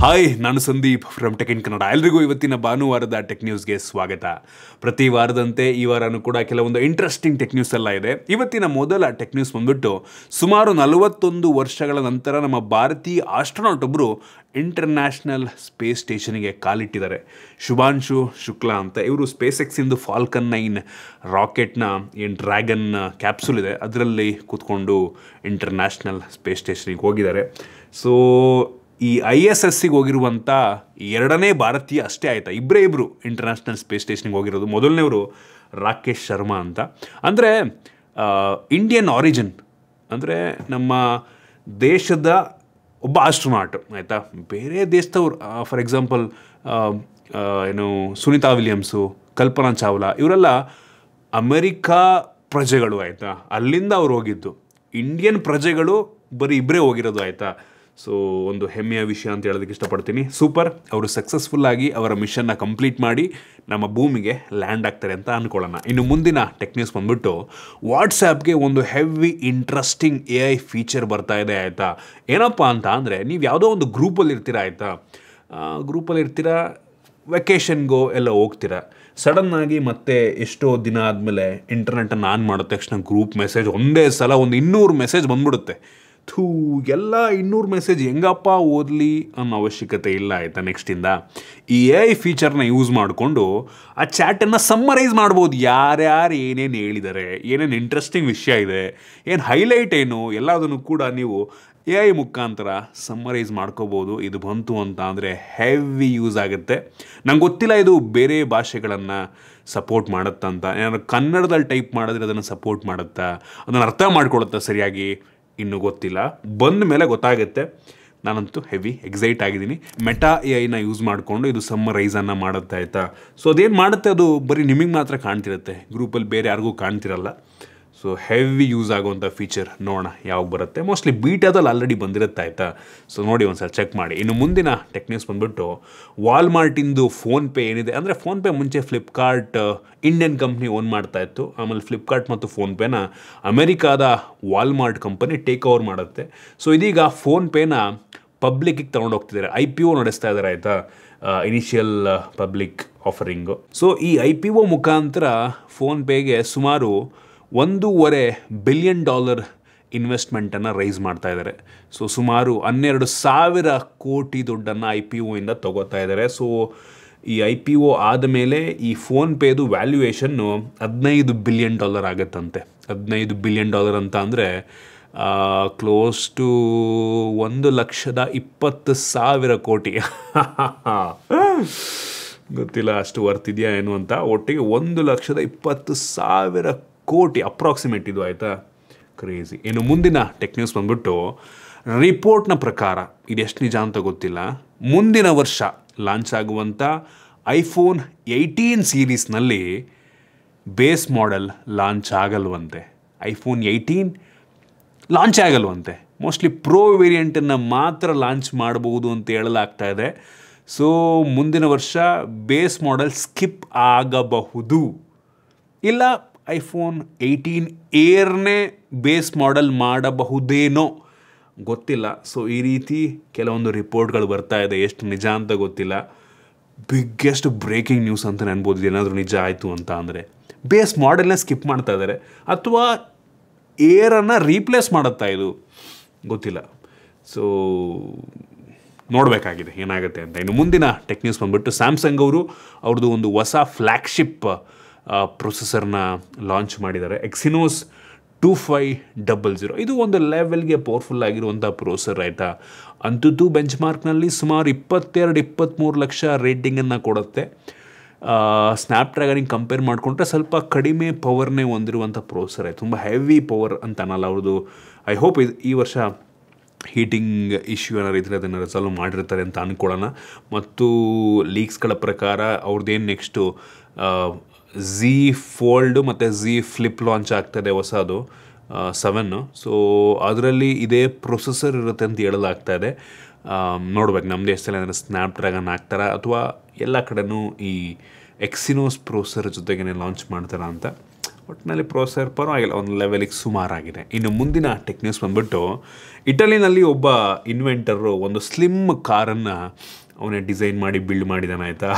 Hi, ನಾನು Sandeep from tech in Kannada. ಎಲ್ರಿಗೂ ಇವತ್ತಿನ ಭಾನುವಾರದ ಟೆಕ್ ನ್ಯೂಸ್ಗೆ ಸ್ವಾಗತ. ಪ್ರತಿ ವಾರದಂತೆ ಈ ವಾರನೂ ಕೂಡ ಕೆಲವೊಂದು ಇಂಟ್ರೆಸ್ಟಿಂಗ್ ಟೆಕ್ ನ್ಯೂಸ್ ಎಲ್ಲ ಇದೆ. ಇವತ್ತಿನ ಮೊದಲ ಟೆಕ್ ನ್ಯೂಸ್ ಬಂದ್ಬಿಟ್ಟು ಸುಮಾರು 41 ವರ್ಷಗಳ ನಂತರ ನಮ್ಮ ಭಾರತೀಯ ಆಸ್ಟ್ರೋನಾಟ್ ಒಬ್ಬರು ಇಂಟರ್ನ್ಯಾಷನಲ್ ಸ್ಪೇಸ್ ಸ್ಟೇಷನ್ಗೆ ಕಾಲಿಟ್ಟಿದ್ದಾರೆ. ಶುಭಾಂಶು ಶುಕ್ಲಾ ಅಂತ. ಇವರು ಸ್ಪೇಸ್ ಎಕ್ಸಿಂದು ಫಾಲ್ಕನ್ 9 ರಾಕೆಟ್ನ ಏನು ಡ್ರ್ಯಾಗನ್ ಕ್ಯಾಪ್ಸೂಲ್ ಇದೆ ಅದರಲ್ಲಿ ಕೂತ್ಕೊಂಡು ಇಂಟರ್ನ್ಯಾಷನಲ್ ಸ್ಪೇಸ್ ಸ್ಟೇಷನ್ಗೆ ಹೋಗಿದ್ದಾರೆ. ಸೊ ಈ ISSಗೆ ಹೋಗಿರುವಂಥ ಎರಡನೇ ಭಾರತೀಯ ಅಷ್ಟೇ ಆಯಿತಾ. ಇಬ್ಬರು ಇಂಟರ್ನ್ಯಾಷನಲ್ ಸ್ಪೇಸ್ ಸ್ಟೇಷನ್ಗೆ ಹೋಗಿರೋದು. ಮೊದಲನೇವರು ರಾಕೇಶ್ ಶರ್ಮಾ ಅಂತ. ಅಂದರೆ ಇಂಡಿಯನ್ ಆರಿಜಿನ್, ಅಂದರೆ ನಮ್ಮ ದೇಶದ ಒಬ್ಬ ಆಸ್ಟ್ರೋನಾಟ್ ಆಯಿತಾ. ಬೇರೆ ದೇಶದವ್ರು ಫಾರ್ ಎಕ್ಸಾಂಪಲ್ ಸುನಿತಾ ವಿಲಿಯಮ್ಸು, ಕಲ್ಪನಾ ಚಾವ್ಲಾ ಇವರೆಲ್ಲ ಅಮೆರಿಕಾ ಪ್ರಜೆಗಳು ಆಯಿತಾ. ಅಲ್ಲಿಂದ ಅವ್ರು ಹೋಗಿದ್ದು. ಇಂಡಿಯನ್ ಪ್ರಜೆಗಳು ಬರೀ ಇಬ್ಬರೇ ಹೋಗಿರೋದು ಆಯಿತಾ. ಸೊ ಒಂದು ಹೆಮ್ಮೆಯ ವಿಷಯ ಅಂತ ಹೇಳೋದಕ್ಕೆ ಇಷ್ಟಪಡ್ತೀನಿ. ಸೂಪರ್, ಅವರು ಸಕ್ಸಸ್ಫುಲ್ಲಾಗಿ ಅವರ ಮಿಷನ್ನ ಕಂಪ್ಲೀಟ್ ಮಾಡಿ ನಮ್ಮ ಭೂಮಿಗೆ ಲ್ಯಾಂಡ್ ಆಗ್ತಾರೆ ಅಂತ ಅಂದ್ಕೊಳ್ಳೋಣ. ಇನ್ನು ಮುಂದಿನ ಟೆಕ್ ನ್ಯೂಸ್ ಬಂದ್ಬಿಟ್ಟು ವಾಟ್ಸಾಪ್ಗೆ ಒಂದು ಹೆವಿ ಇಂಟ್ರೆಸ್ಟಿಂಗ್ AI ಫೀಚರ್ ಬರ್ತಾ ಇದೆ ಆಯಿತಾ. ಏನಪ್ಪ ಅಂತ ಅಂದರೆ, ನೀವು ಯಾವುದೋ ಒಂದು ಗ್ರೂಪಲ್ಲಿ ಇರ್ತೀರ ಆಯಿತಾ. ಗ್ರೂಪಲ್ಲಿ ಇರ್ತೀರ, ವೆಕೇಷನ್ಗೋ ಎಲ್ಲ ಹೋಗ್ತೀರ. ಸಡನ್ನಾಗಿ ಮತ್ತೆ ಎಷ್ಟೋ ದಿನ ಆದಮೇಲೆ ಇಂಟರ್ನೆಟನ್ನು ಆನ್ ಮಾಡಿದ ತಕ್ಷಣ ಗ್ರೂಪ್ ಮೆಸೇಜ್ ಒಂದೇ ಸಲ ಒಂದು 200 ಮೆಸೇಜ್ ಬಂದ್ಬಿಡುತ್ತೆ. ಎಲ್ಲ 200 ಮೆಸೇಜ್ ಹೆಂಗಪ್ಪ ಓದಲಿ ಅನ್ನೋ ಅವಶ್ಯಕತೆ ಇಲ್ಲ ಆಯಿತಾ. ನೆಕ್ಸ್ಟಿಂದ ಈ AI ಫೀಚರ್ನ ಯೂಸ್ ಮಾಡಿಕೊಂಡು ಆ ಚಾಟನ್ನು ಸಮ್ಮರೈಸ್ ಮಾಡ್ಬೋದು. ಯಾರ್ಯಾರು ಏನೇನು ಹೇಳಿದ್ದಾರೆ, ಏನೇನು ಇಂಟ್ರೆಸ್ಟಿಂಗ್ ವಿಷಯ ಇದೆ, ಏನು ಹೈಲೈಟ್ ಏನು, ಎಲ್ಲದನ್ನು ಕೂಡ ನೀವು AI ಮುಖಾಂತರ ಸಮ್ಮರೈಸ್ ಮಾಡ್ಕೋಬೋದು. ಇದು ಬಂತು ಅಂತ ಅಂದರೆ ಹೆವಿ ಯೂಸ್ ಆಗುತ್ತೆ. ನಂಗೆ ಗೊತ್ತಿಲ್ಲ ಇದು ಬೇರೆ ಭಾಷೆಗಳನ್ನು ಸಪೋರ್ಟ್ ಮಾಡುತ್ತಂತ. ಏನಾದ್ರು ಕನ್ನಡದಲ್ಲಿ ಟೈಪ್ ಮಾಡಿದ್ರೆ ಅದನ್ನು ಸಪೋರ್ಟ್ ಮಾಡುತ್ತಾ, ಅದನ್ನು ಅರ್ಥ ಮಾಡ್ಕೊಳುತ್ತಾ ಸರಿಯಾಗಿ, ಇನ್ನೂ ಗೊತ್ತಿಲ್ಲ. ಬಂದ ಮೇಲೆ ಗೊತ್ತಾಗುತ್ತೆ. ನಾನಂತೂ ಹೆವಿ ಎಕ್ಸೈಟ್ ಆಗಿದ್ದೀನಿ. ಮೆಟಾ AIನ ಯೂಸ್ ಮಾಡಿಕೊಂಡು ಇದು ಸಮ್ಮರೈಸನ್ನು ಮಾಡುತ್ತೆ ಆಯಿತಾ. ಸೊ ಅದೇನು ಮಾಡುತ್ತೆ ಅದು ಬರೀ ನಿಮಗೆ ಮಾತ್ರ ಕಾಣ್ತಿರುತ್ತೆ, ಗ್ರೂಪಲ್ಲಿ ಬೇರೆ ಯಾರಿಗೂ ಕಾಣ್ತಿರಲ್ಲ. ಸೊ ಹೆವಿ ಯೂಸ್ ಆಗುವಂಥ ಫೀಚರ್ ನೋಡೋಣ ಯಾವಾಗ ಬರುತ್ತೆ. ಮೋಸ್ಟ್ಲಿ ಬೀಟಾದಲ್ಲಿ ಆಲ್ರೆಡಿ ಬಂದಿರುತ್ತೆ ಆಯಿತಾ. ಸೊ ನೋಡಿ ಒಂದು ಸಲ ಚೆಕ್ ಮಾಡಿ. ಇನ್ನು ಮುಂದಿನ ಟೆಕ್ ನ್ಯೂಸ್ ಬಂದ್ಬಿಟ್ಟು ವಾಲ್ಮಾರ್ಟಿಂದು ಫೋನ್ಪೇ ಏನಿದೆ, ಅಂದರೆ ಫೋನ್ಪೇ ಮುಂಚೆ ಫ್ಲಿಪ್ಕಾರ್ಟ್ ಇಂಡಿಯನ್ ಕಂಪ್ನಿ ಓನ್ ಮಾಡ್ತಾಯಿತ್ತು. ಆಮೇಲೆ ಫ್ಲಿಪ್ಕಾರ್ಟ್ ಮತ್ತು ಫೋನ್ಪೇನ ಅಮೆರಿಕಾದ ವಾಲ್ಮಾರ್ಟ್ ಕಂಪನಿ ಟೇಕ್ ಓವರ್ ಮಾಡುತ್ತೆ. ಸೊ ಇದೀಗ ಫೋನ್ಪೇನ ಪಬ್ಲಿಕ್ಕಿಗೆ ತೊಗೊಂಡೋಗ್ತಿದ್ದಾರೆ. IPO ನಡೆಸ್ತಾ ಇದ್ದಾರೆ ಆಯಿತಾ, ಇನಿಷಿಯಲ್ ಪಬ್ಲಿಕ್ ಆಫರಿಂಗು. ಸೊ ಈ IPO ಮುಖಾಂತರ ಫೋನ್ಪೇಗೆ ಸುಮಾರು $1.5 ಬಿಲಿಯನ್ ಇನ್ವೆಸ್ಟ್ಮೆಂಟನ್ನು ರೈಸ್ ಮಾಡ್ತಾ ಇದ್ದಾರೆ. ಸೊ ಸುಮಾರು 12,000 ಕೋಟಿ ದುಡ್ಡನ್ನು IPOಯಿಂದ ತೊಗೋತಾ ಇದ್ದಾರೆ. ಸೊ ಈ IPO ಆದಮೇಲೆ ಈ ಫೋನ್ಪೇದು ವ್ಯಾಲ್ಯೂಯೇಷನ್ನು $15 ಬಿಲಿಯನ್ ಆಗುತ್ತಂತೆ. $15 ಬಿಲಿಯನ್ ಅಂತ ಅಂದರೆ ಕ್ಲೋಸ್ ಟು 1,20,000 ಕೋಟಿ. ಗೊತ್ತಿಲ್ಲ ಅಷ್ಟು ವರ್ತಿದೆಯಾ ಏನು ಅಂತ. ಒಟ್ಟಿಗೆ 1,20,000 ಕೋಟಿ ಅಪ್ರಾಕ್ಸಿಮೇಟ್ ಇದು ಆಯಿತಾ. ಕ್ರೇಜಿ. ಇನ್ನು ಮುಂದಿನ ಟೆಕ್ ನ್ಯೂಸ್ ಬಂದ್ಬಿಟ್ಟು ರಿಪೋರ್ಟ್ನ ಪ್ರಕಾರ, ಇದೆಷ್ಟು ನಿಜ ಅಂತ ಗೊತ್ತಿಲ್ಲ, ಮುಂದಿನ ವರ್ಷ ಲಾಂಚ್ ಆಗುವಂಥ iPhone 18 ಸೀರೀಸ್ನಲ್ಲಿ ಬೇಸ್ ಮಾಡೆಲ್ ಲಾಂಚ್ ಆಗಲ್ವಂತೆ. iPhone 18 ಲಾಂಚ್ ಆಗಲ್ವಂತೆ. ಮೋಸ್ಟ್ಲಿ ಪ್ರೋ ವೇರಿಯಂಟನ್ನು ಮಾತ್ರ ಲಾಂಚ್ ಮಾಡಬಹುದು ಅಂತ ಹೇಳಲಾಗ್ತಾ ಇದೆ. ಸೊ ಮುಂದಿನ ವರ್ಷ ಬೇಸ್ ಮಾಡೆಲ್ ಸ್ಕಿಪ್ ಆಗಬಹುದು. ಇಲ್ಲ iPhone 18 ಏರ್ನೇ ಬೇಸ್ ಮಾಡೆಲ್ ಮಾಡಬಹುದೇನೋ ಗೊತ್ತಿಲ್ಲ. ಸೊ ಈ ರೀತಿ ಕೆಲವೊಂದು ರಿಪೋರ್ಟ್ಗಳು ಬರ್ತಾ ಇದೆ. ಎಷ್ಟು ನಿಜ ಅಂತ ಗೊತ್ತಿಲ್ಲ. ಬಿಗ್ಗೆಸ್ಟ್ ಬ್ರೇಕಿಂಗ್ ನ್ಯೂಸ್ ಅಂತ ಅನ್ಬೋದು. ಏನಾದರೂ ನಿಜ ಆಯಿತು ಅಂತ ಅಂದರೆ ಬೇಸ್ ಮಾಡೆಲ್ನ ಸ್ಕಿಪ್ ಮಾಡ್ತಾ ಇದ್ದಾರೆ ಅಥವಾ ಏರನ್ನು ರೀಪ್ಲೇಸ್ ಮಾಡುತ್ತಾ ಇದು ಗೊತ್ತಿಲ್ಲ. ಸೊ ನೋಡಬೇಕಾಗಿದೆ ಏನಾಗುತ್ತೆ ಅಂತ. ಇನ್ನು ಮುಂದಿನ ಟೆಕ್ ನ್ಯೂಸ್ ಬಂದ್ಬಿಟ್ಟು ಸ್ಯಾಮ್ಸಂಗ್ ಅವ್ರದ್ದು ಒಂದು ಹೊಸ ಫ್ಲ್ಯಾಗ್ಶಿಪ್ ಪ್ರೊಸೆಸರ್ನ ಲಾಂಚ್ ಮಾಡಿದ್ದಾರೆ. ಎಕ್ಸಿನೋಸ್ 2500. ಇದು ಒಂದು ಲೆವೆಲ್ಗೆ ಪವರ್ಫುಲ್ ಆಗಿರುವಂಥ ಪ್ರೊಸೆಸರ್ ಆಯಿತಾ. ಅಂತೂ ಬೆಂಚ್ ಮಾರ್ಕ್ನಲ್ಲಿ ಸುಮಾರು 22-23 ಲಕ್ಷ ರೇಟಿಂಗನ್ನು ಕೊಡುತ್ತೆ. ಸ್ನ್ಯಾಪ್ಡ್ರ್ಯಾಗನಿಗೆ ಕಂಪೇರ್ ಮಾಡಿಕೊಂಡ್ರೆ ಸ್ವಲ್ಪ ಕಡಿಮೆ ಪವರ್ನೇ ಹೊಂದಿರುವಂಥ ಪ್ರೊಸೆಸರ್ ಆಯಿತು. ತುಂಬ ಹೆವಿ ಪವರ್ ಅಂತ ಅನ್ನಲ್ಲ ಅವ್ರದ್ದು. ಐ ಹೋಪ್ ಈ ವರ್ಷ ಹೀಟಿಂಗ್ ಇಶ್ಯೂ ಏನಾರು ಇದ್ದರೆ ಅದನ್ನು ರಿಸಾಲ್ವ್ ಮಾಡಿರ್ತಾರೆ ಅಂತ ಅಂದ್ಕೊಳ್ಳೋಣ. ಮತ್ತು ಲೀಕ್ಸ್ಗಳ ಪ್ರಕಾರ ಅವ್ರದ್ದೇನು ನೆಕ್ಸ್ಟು Z Fold ಮತ್ತು Z Flip ಲಾಂಚ್ ಆಗ್ತಾಯಿದೆ ಹೊಸದು 7. ಸೊ ಅದರಲ್ಲಿ ಇದೇ ಪ್ರೊಸೆಸರ್ ಇರುತ್ತೆ ಅಂತ ಹೇಳಲಾಗ್ತಾ ಇದೆ. ನೋಡ್ಬೇಕು ನಮ್ಮ ದೇಶದಲ್ಲಿ ಅಂದರೆ ಸ್ನ್ಯಾಪ್ಡ್ರ್ಯಾಗನ್ ಹಾಕ್ತಾರಾ ಅಥವಾ ಎಲ್ಲ ಕಡೆನೂ ಈ ಎಕ್ಸಿನೋಸ್ ಪ್ರೊಸೆಸರ್ ಜೊತೆಗೇ ಲಾಂಚ್ ಮಾಡ್ತಾರಾ ಅಂತ. ಒಟ್ಟಿನಲ್ಲಿ ಪ್ರೊಸೆಸರ್ ಪರವಾಗಿಲ್ಲ, ಒಂದು ಲೆವೆಲಿಗೆ ಸುಮಾರಾಗಿದೆ. ಇನ್ನು ಮುಂದಿನ ಟೆಕ್ ನ್ಯೂಸ್ ಬಂದ್ಬಿಟ್ಟು, ಇಟಲಿನಲ್ಲಿ ಒಬ್ಬ ಇನ್ವೆಂಟರು ಒಂದು ಸ್ಲಿಮ್ ಕಾರನ್ನು ಅವನೇ ಡಿಸೈನ್ ಮಾಡಿ ಬಿಲ್ಡ್ ಮಾಡಿದಾನೆ ಆಯಿತಾ.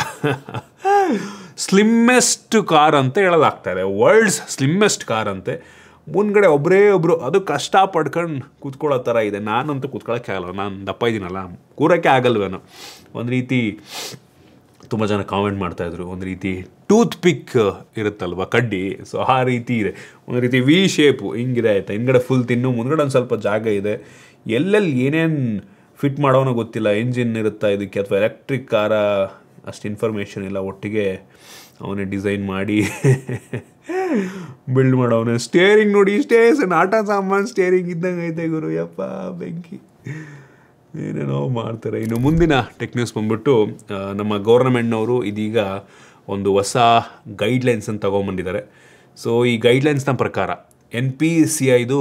ಸ್ಲಿಮ್ಮೆಸ್ಟ್ ಕಾರ್ ಅಂತ ಹೇಳೋದಾಗ್ತಾಯಿದೆ, ವರ್ಲ್ಡ್ಸ್ ಸ್ಲಿಮ್ಮೆಸ್ಟ್ ಕಾರ್ ಅಂತೆ. ಮುಂದ್ಗಡೆ ಒಬ್ಬರು ಅದು ಕಷ್ಟ ಪಡ್ಕೊಂಡು ಕೂತ್ಕೊಳ್ಳೋ ಥರ ಇದೆ. ನಾನಂತೂ ಕೂತ್ಕೊಳ್ಳೋಕ್ಕೆ ಆಗಲ್ಲ, ನಾನು ದಪ್ಪ ಇದ್ದೀನಲ್ಲ, ಕೂರೋಕ್ಕೆ ಆಗಲ್ವೇನೋ. ಒಂದು ರೀತಿ ತುಂಬ ಜನ ಕಾಮೆಂಟ್ ಮಾಡ್ತಾಯಿದ್ರು, ಒಂದು ರೀತಿ ಟೂತ್ ಪಿಕ್ ಇರುತ್ತಲ್ವ ಕಡ್ಡಿ, ಸೊ ಆ ರೀತಿ ಇದೆ. ಒಂದು ರೀತಿ ವಿ ಶೇಪು ಹಿಂಗಿದೆ ಆಯಿತಾ. ಹಿಂದ್ಗಡೆ ಫುಲ್ ತಿನ್ನು, ಮುಂದ್ಗಡೆ ಒಂದು ಸ್ವಲ್ಪ ಜಾಗ ಇದೆ. ಎಲ್ಲೆಲ್ಲಿ ಏನೇನು ಫಿಟ್ ಮಾಡೋನೋ ಗೊತ್ತಿಲ್ಲ. ಎಂಜಿನ್ ಇರುತ್ತಾ ಇದಕ್ಕೆ ಅಥವಾ ಎಲೆಕ್ಟ್ರಿಕ್ ಕಾರ, ಅಷ್ಟು ಇನ್ಫಾರ್ಮೇಷನ್ ಇಲ್ಲ. ಒಟ್ಟಿಗೆ ಅವನೇ ಡಿಸೈನ್ ಮಾಡಿ ಬಿಲ್ಡ್ ಮಾಡೋವನೇ. ಸ್ಟೇರಿಂಗ್ ನೋಡಿ, ಸ್ಟೇಷನ್ ಆಟ ಸಾಮಾನು ಸ್ಟೇರಿಂಗ್ ಇದ್ದಂಗೆ ಐತೆ ಗುರು, ಯಪ್ಪ ಬೆಂಕಿ, ಏನೇನೋ ಮಾಡ್ತಾರೆ. ಇನ್ನು ಮುಂದಿನ ಟೆಕ್ ನ್ಯೂಸ್ ಬಂದ್ಬಿಟ್ಟು, ನಮ್ಮ ಗೌರ್ಮೆಂಟ್ನವರು ಇದೀಗ ಒಂದು ಹೊಸ ಗೈಡ್ಲೈನ್ಸನ್ನು ತೊಗೊಂಬಂದಿದ್ದಾರೆ. ಸೊ ಈ ಗೈಡ್ಲೈನ್ಸ್ನ ಪ್ರಕಾರ NPCIದು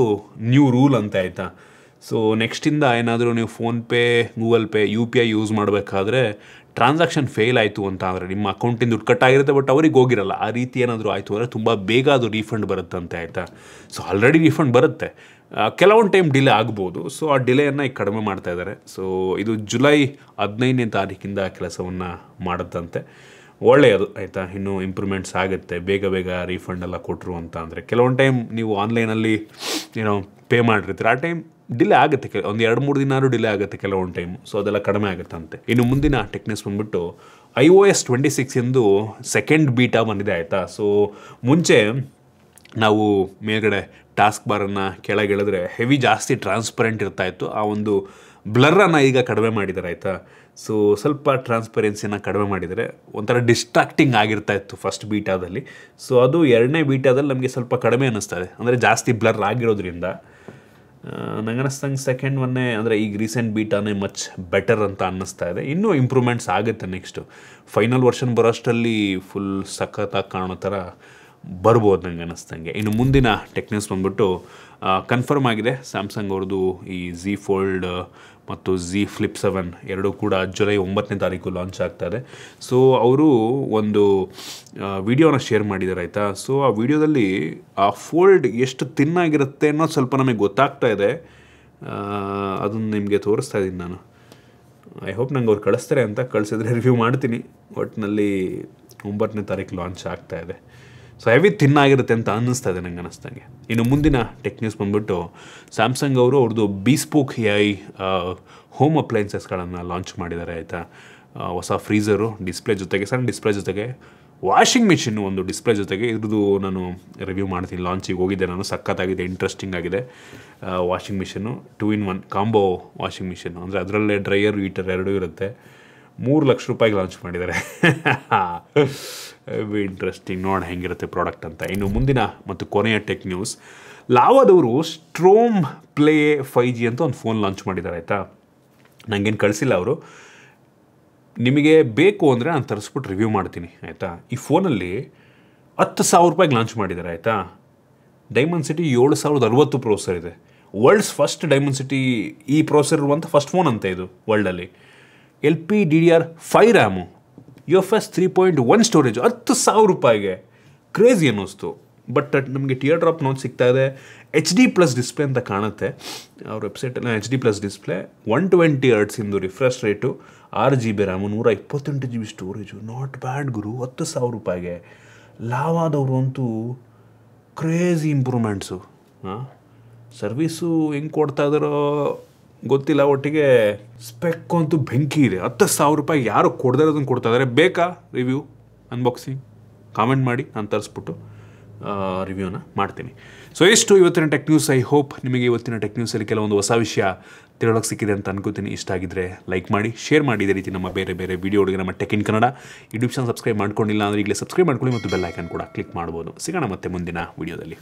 ನ್ಯೂ ರೂಲ್ ಅಂತ ಆಯಿತಾ. ಸೊ ನೆಕ್ಸ್ಟಿಂದ ಏನಾದರೂ ನೀವು PhonePe, Google pay, UPI use ಮಾಡಬೇಕಾದ್ರೆ ಟ್ರಾನ್ಸಾಕ್ಷನ್ ಫೇಲ್ ಆಯಿತು ಅಂತ ಅಂದರೆ, ನಿಮ್ಮ ಅಕೌಂಟಿಂದ ದುಡ್ಡು ಕಟ್ಟಾಗಿರುತ್ತೆ ಬಟ್ ಅವ್ರಿಗೆ ಹೋಗಿರಲ್ಲ, ಆ ರೀತಿ ಏನಾದರೂ ಆಯಿತು ಅಂದರೆ ತುಂಬ ಬೇಗ ಅದು ರೀಫಂಡ್ ಬರುತ್ತಂತೆ ಆಯಿತಾ. ಸೊ ಆಲ್ರೆಡಿ ರೀಫಂಡ್ ಬರುತ್ತೆ, ಕೆಲವೊಂದು ಟೈಮ್ ಡಿಲೇ ಆಗ್ಬೋದು. ಸೊ ಆ ಡಿಲೇಯನ್ನು ಈಗ ಕಡಿಮೆ ಮಾಡ್ತಾ ಇದ್ದಾರೆ. ಸೊ ಇದು ಜುಲೈ 15ನೇ ತಾರೀಕಿಂದ ಕೆಲಸವನ್ನು ಮಾಡುತ್ತಂತೆ. ಒಳ್ಳೆಯದು ಆಯಿತಾ. ಇನ್ನೂ ಇಂಪ್ರೂವ್ಮೆಂಟ್ಸ್ ಆಗುತ್ತೆ, ಬೇಗ ರೀಫಂಡ್ ಎಲ್ಲ ಕೊಟ್ಟರು ಅಂತ ಅಂದರೆ. ಕೆಲವೊಂದು ಟೈಮ್ ನೀವು ಆನ್ಲೈನಲ್ಲಿ ಏನೋ ಪೇ ಮಾಡಿರ್ತೀರ, ಆ ಟೈಮ್ ಡಿಲೇ ಆಗುತ್ತೆ, ಒಂದು 2-3 ದಿನಾರು ಡಿಲೇ ಆಗುತ್ತೆ ಕೆಲವೊಂದು ಟೈಮ್. ಸೊ ಅದೆಲ್ಲ ಕಡಿಮೆ ಆಗುತ್ತಂತೆ. ಇನ್ನು ಮುಂದಿನ ಟೆಕ್ ನ್ಯೂಸ್ ಬಂದ್ಬಿಟ್ಟು, iOS 26 ಎಂದು ಸೆಕೆಂಡ್ ಬೀಟಾ ಬಂದಿದೆ ಆಯಿತಾ. ಸೊ ಮುಂಚೆ ನಾವು ಮೇಲ್ಗಡೆ ಟಾಸ್ಕ್ ಬಾರನ್ನು ಕೆಳಗಿಳಿದ್ರೆ ಹೆವಿ ಜಾಸ್ತಿ ಟ್ರಾನ್ಸ್ಪರೆಂಟ್ ಇರ್ತಾಯಿತ್ತು, ಆ ಒಂದು ಬ್ಲರನ್ನು ಈಗ ಕಡಿಮೆ ಮಾಡಿದ್ದಾರೆ ಆಯಿತಾ. ಸೊ ಸ್ವಲ್ಪ ಟ್ರಾನ್ಸ್ಪರೆನ್ಸಿನ ಕಡಿಮೆ ಮಾಡಿದರೆ, ಒಂಥರ ಡಿಸ್ಟ್ರಾಕ್ಟಿಂಗ್ ಆಗಿರ್ತಾಯಿತ್ತು ಫಸ್ಟ್ ಬೀಟಾದಲ್ಲಿ. ಸೊ ಅದು 2ನೇ ಬೀಟಾದಲ್ಲಿ ನಮಗೆ ಸ್ವಲ್ಪ ಕಡಿಮೆ ಅನ್ನಿಸ್ತಾರೆ, ಅಂದರೆ ಜಾಸ್ತಿ ಬ್ಲರ್ ಆಗಿರೋದ್ರಿಂದ. ನಂಗೆ ಅನ್ನಿಸ್ತಂಗೆ ಸೆಕೆಂಡ್ ಒನ್ನೇ, ಅಂದರೆ ಈಗ ರೀಸೆಂಟ್ ಬೀಟಾನೇ ಮಚ್ ಬೆಟರ್ ಅಂತ ಅನ್ನಿಸ್ತಾ ಇದೆ. ಇನ್ನೂ ಇಂಪ್ರೂವ್ಮೆಂಟ್ಸ್ ಆಗುತ್ತೆ ನೆಕ್ಸ್ಟು. ಫೈನಲ್ ವರ್ಷನ್ ಬರೋಷ್ಟರಲ್ಲಿ ಫುಲ್ ಸಖತ್ತಾಗಿ ಕಾಣೋ ಥರ ಬರ್ಬೋದು ನಂಗೆ ಅನ್ನಿಸ್ತಂಗೆ. ಇನ್ನು ಮುಂದಿನ ಟೆಕ್ ನ್ಯೂಸ್ ಬಂದ್ಬಿಟ್ಟು, ಕನ್ಫರ್ಮ್ ಆಗಿದೆ ಸ್ಯಾಮ್ಸಂಗ್ ಅವ್ರದ್ದು ಈ Z Fold ಮತ್ತು Z Flip 7 ಎರಡೂ ಕೂಡ ಜುಲೈ 9ನೇ ತಾರೀಕು ಲಾಂಚ್ ಆಗ್ತಾಯಿದೆ. ಸೊ ಅವರು ಒಂದು ವಿಡಿಯೋನ ಶೇರ್ ಮಾಡಿದ್ದಾರೆ ಆಯಿತಾ. ಸೊ ಆ ವಿಡಿಯೋದಲ್ಲಿ ಆ ಫೋಲ್ಡ್ ಎಷ್ಟು ತಿನ್ನಾಗಿರುತ್ತೆ ಅನ್ನೋದು ಸ್ವಲ್ಪ ನಮಗೆ ಗೊತ್ತಾಗ್ತಾ ಇದೆ. ಅದನ್ನು ನಿಮಗೆ ತೋರಿಸ್ತಾ ಇದ್ದೀನಿ ನಾನು. ಐ ಹೋಪ್ ನಂಗೆ ಅವ್ರು ಕಳಿಸ್ತಾರೆ ಅಂತ, ಕಳಿಸಿದ್ರೆ ರಿವ್ಯೂ ಮಾಡ್ತೀನಿ. ಒಟ್ಟಿನಲ್ಲಿ 9ನೇ ತಾರೀಕು ಲಾಂಚ್ ಆಗ್ತಾಯಿದೆ. ಸೊ ಹೆವಿ ತಿನ್ನಾಗಿರುತ್ತೆ ಅಂತ ಅನ್ನಿಸ್ತಾ ಇದೆ ನಂಗೆ ಅನ್ನಿಸ್ದಂಗೆ. ಇನ್ನು ಮುಂದಿನ ಟೆಕ್ ನ್ಯೂಸ್ ಬಂದ್ಬಿಟ್ಟು, ಸ್ಯಾಮ್ಸಂಗ್ ಅವರು ಅವ್ರದ್ದು ಬಿಸ್ಪೋಕ್ AI ಹೋಮ್ ಅಪ್ಲೈನ್ಸಸ್ಗಳನ್ನು ಲಾಂಚ್ ಮಾಡಿದ್ದಾರೆ ಆಯಿತಾ. ಹೊಸ ಫ್ರೀಝರು, ಡಿಸ್ಪ್ಲೇ ಜೊತೆಗೆ, ಸಣ್ಣ ಡಿಸ್ಪ್ಲೇ ಜೊತೆಗೆ ವಾಷಿಂಗ್ ಮಿಷಿನ್ ಒಂದು ಡಿಸ್ಪ್ಲೇ ಜೊತೆಗೆ. ಇದ್ರದ್ದು ನಾನು ರಿವ್ಯೂ ಮಾಡ್ತೀನಿ. ಲಾಂಚಿಗೆ ಹೋಗಿದ್ದೆ ನಾನು, ಸಖತ್ತಾಗಿದೆ, ಇಂಟ್ರೆಸ್ಟಿಂಗ್ ಆಗಿದೆ. Washing machine 2-in-1 combo washing machine, ಅಂದರೆ ಅದರಲ್ಲೇ ಡ್ರೈಯರ್ ಹೀಟರ್ ಎರಡೂ ಇರುತ್ತೆ. 3 ಲಕ್ಷ ರೂಪಾಯಿಗೆ ಲಾಂಚ್ ಮಾಡಿದ್ದಾರೆ. ಇಂಟ್ರೆಸ್ಟಿಂಗ್, ನೋಡ ಹೆಂಗಿರುತ್ತೆ ಪ್ರಾಡಕ್ಟ್ ಅಂತ. ಇನ್ನು ಮುಂದಿನ ಮತ್ತು ಕೊನೆಯ ಟೆಕ್ ನ್ಯೂಸ್, ಲಾವಾದವರು ಸ್ಟ್ರೋಮ್ ಪ್ಲೇ 5G ಅಂತ ಒಂದು ಫೋನ್ ಲಾಂಚ್ ಮಾಡಿದ್ದಾರೆ ಆಯಿತಾ. ನನಗೇನು ಕಳಿಸಿಲ್ಲ ಅವರು, ನಿಮಗೆ ಬೇಕು ಅಂದರೆ ನಾನು ತರಿಸ್ಬಿಟ್ಟು ರಿವ್ಯೂ ಮಾಡ್ತೀನಿ ಆಯಿತಾ. ಈ ಫೋನಲ್ಲಿ 10,000 ರೂಪಾಯಿಗೆ ಲಾಂಚ್ ಮಾಡಿದ್ದಾರೆ ಆಯಿತಾ. ಡೈಮಂಡ್ಸಿಟಿ 7060 ಪ್ರೊಸೆಸರ್ ಇದೆ. ವರ್ಲ್ಡ್ಸ್ ಫಸ್ಟ್ ಡೈಮಂಡ್ಸಿಟಿ ಈ ಪ್ರೊಸೆಸರ್ ಇರುವಂಥ ಫಸ್ಟ್ ಫೋನ್ ಅಂತ ಇದು ವರ್ಲ್ಡಲ್ಲಿ. LPDDR5 ರ್ಯಾಮು, UFS 3.1 ಸ್ಟೋರೇಜು, 10,000 ರೂಪಾಯಿಗೆ ಕ್ರೇಜಿ ಅನ್ನಿಸ್ತು. ಬಟ್ ನಮಗೆ ಟಿಯರ್ ಡ್ರಾಪ್ ನೋಟ್ ಸಿಗ್ತಾ ಇದೆ. HD+ ಡಿಸ್ಪ್ಲೇ ಅಂತ ಕಾಣುತ್ತೆ ಅವ್ರ ವೆಬ್ಸೈಟಲ್ಲಿ. HD+ ಡಿಸ್ಪ್ಲೇ, 120 Hz ಇಂದು refresh rate, 6GB RAM, 128GB storage. Not bad ಗುರು, 10,000 ರೂಪಾಯಿಗೆ. ಲಾವಾದವರು ಅಂತೂ ಕ್ರೇಜಿ ಇಂಪ್ರೂವ್ಮೆಂಟ್ಸು. ಸರ್ವೀಸು ಹೆಂಗೆ ಕೊಡ್ತಾ ಇದ್ದಾರೋ ಗೊತ್ತಿಲ್ಲ, ಒಟ್ಟಿಗೆ ಸ್ಪೆಕ್ ಅಂತೂ ಬೆಂಕಿ ಇದೆ. 10,000 ರೂಪಾಯಿ ಯಾರು ಕೊಡದೇ ಇರೋದನ್ನು ಕೊಡ್ತಾ ಇದ್ದಾರೆ. ಬೇಕಾ ರಿವ್ಯೂ, ಅನ್ಬಾಕ್ಸಿಂಗ್, ಕಾಮೆಂಟ್ ಮಾಡಿ, ನಾನು ತರಿಸ್ಬಿಟ್ಟು ರಿವ್ಯೂನ ಮಾಡ್ತೀನಿ. ಸೊ ಎಷ್ಟು ಇವತ್ತಿನ ಟೆಕ್ ನ್ಯೂಸ್. ಐ ಹೋಪ್ ನಿಮಗೆ ಇವತ್ತಿನ ಟೆಕ್ ನ್ಯೂಸಲ್ಲಿ ಕೆಲವೊಂದು ಹೊಸ ವಿಷಯ ತಿಳೋಕ್ಕೆ ಸಿಕ್ಕಿದೆ ಅಂತ ಅನ್ಕೋತೀನಿ. ಇಷ್ಟ ಆಗಿದ್ದರೆ ಲೈಕ್ ಮಾಡಿ, ಶೇರ್ ಮಾಡಿ. ಇದೇ ರೀತಿ ನಮ್ಮ ಬೇರೆ ವೀಡಿಯೋಗಳಿಗೆ ನಮ್ಮ tech in Kannada YouTube channel subscribe ಮಾಡ್ಕೊಂಡಿಲ್ಲ ಅಂದರೆ ಈಗಲೇ ಸಬ್ಸ್ಕ್ರೈಬ್ ಮಾಡ್ಕೊಳ್ಳಿ ಮತ್ತು ಬೆಲ್ ಐಕನ್ ಕೂಡ ಕ್ಲಿಕ್ ಮಾಡ್ಬೋದು. ಸಿಗೋಣ ಮತ್ತೆ ಮುಂದಿನ ವೀಡಿಯೋದಲ್ಲಿ.